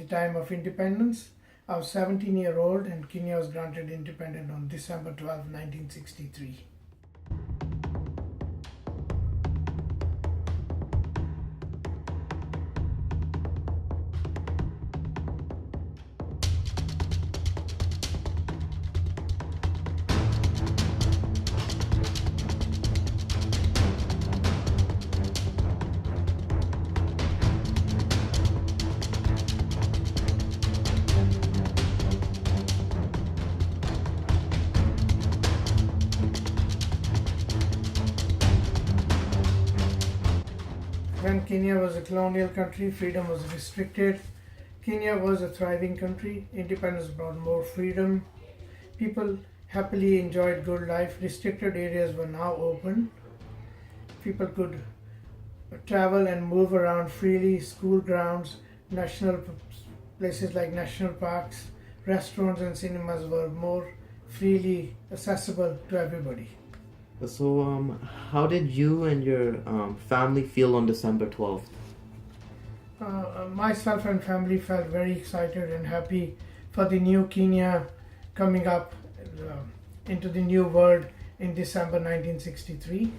the time of independence. I was 17-year-old and Kenya was granted independence on December 12, 1963. When Kenya was a colonial country, freedom was restricted. Kenya was a thriving country. Independence brought more freedom. People happily enjoyed good life. Restricted areas were now open. People could travel and move around freely. School grounds, national places like national parks, restaurants and cinemas were more freely accessible to everybody. So, how did you and your family feel on December 12th? Myself and family felt very excited and happy for the new Kenya coming up into the new world in December 1963.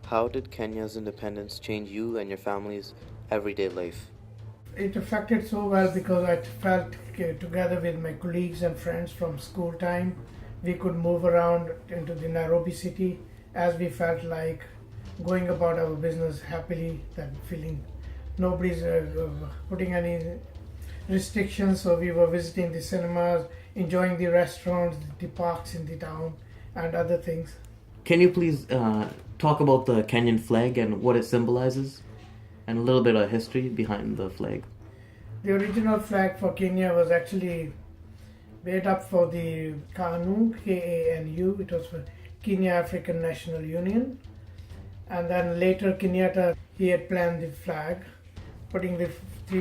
How did Kenya's independence change you and your family's everyday life? It affected so well because I felt together with my colleagues and friends from school time. We could move around into the Nairobi city as we felt like going about our business happily, that feeling nobody's putting any restrictions. So we were visiting the cinemas, enjoying the restaurants, the parks in the town, and other things. Can you please talk about the Kenyan flag and what it symbolizes, and a little bit of history behind the flag? The original flag for Kenya was actually made up for the KANU, K-A-N-U. It was for Kenya African National Union. And then later Kenyatta, he had planned the flag, putting the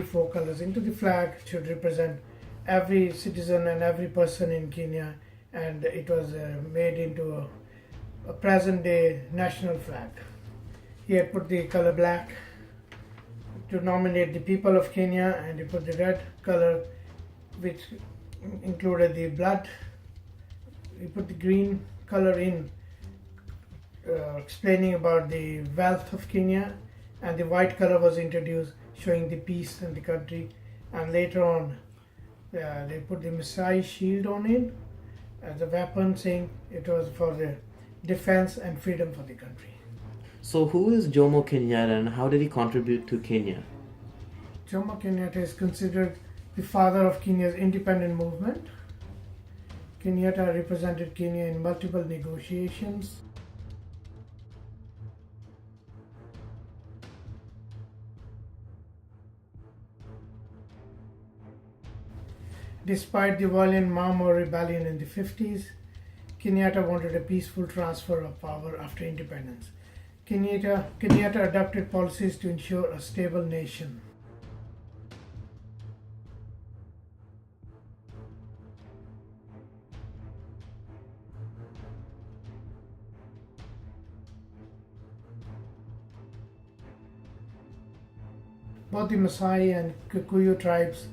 four colors into the flag should represent every citizen and every person in Kenya, and it was made into a present day national flag. He had put the color black to nominate the people of Kenya, and he put the red color which included the blood. He put the green color in explaining about the wealth of Kenya, and the white color was introduced showing the peace in the country, and later on they put the Messiah shield on it as a weapon, saying it was for the defense and freedom for the country. So who is Jomo Kenyatta and how did he contribute to Kenya? Jomo Kenyatta is considered the father of Kenya's independent movement. Kenyatta represented Kenya in multiple negotiations. Despite the violent Mau Mau rebellion in the 50s, Kenyatta wanted a peaceful transfer of power after independence. Kenyatta adopted policies to ensure a stable nation. Both the Maasai and Kikuyu tribes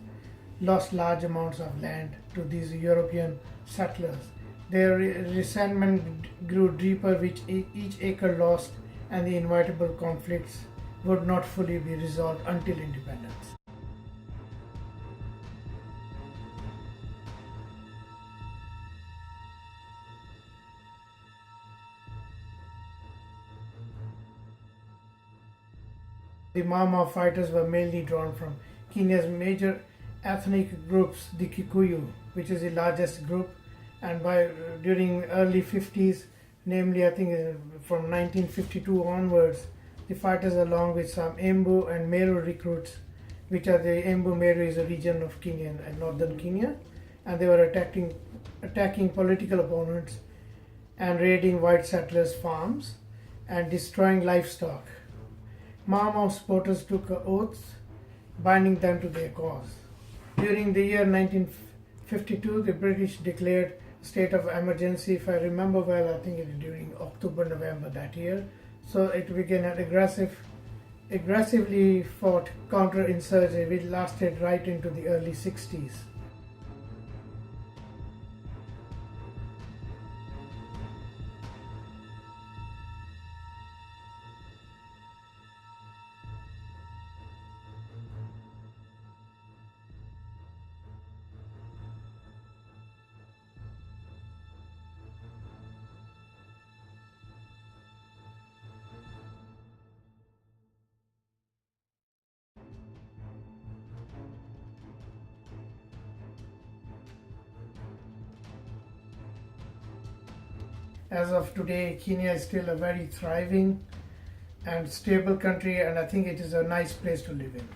lost large amounts of land to these European settlers. Their resentment grew deeper with each acre lost, and the inevitable conflicts would not fully be resolved until independence. The Mau Mau fighters were mainly drawn from Kenya's major ethnic groups, the Kikuyu, which is the largest group, and during early 50s, namely I think from 1952 onwards, the fighters along with some Embu and Meru recruits, which are the Embu Meru is a region of Kenya and northern Kenya, and they were attacking political opponents and raiding white settlers' farms and destroying livestock. Mau Mau supporters took oaths binding them to their cause. During the year 1952, the British declared a state of emergency. If I remember well, I think it was during October, November that year. So it began an aggressive aggressively fought counterinsurgency which lasted right into the early 60s. As of today, Kenya is still a very thriving and stable country, and I think it is a nice place to live in.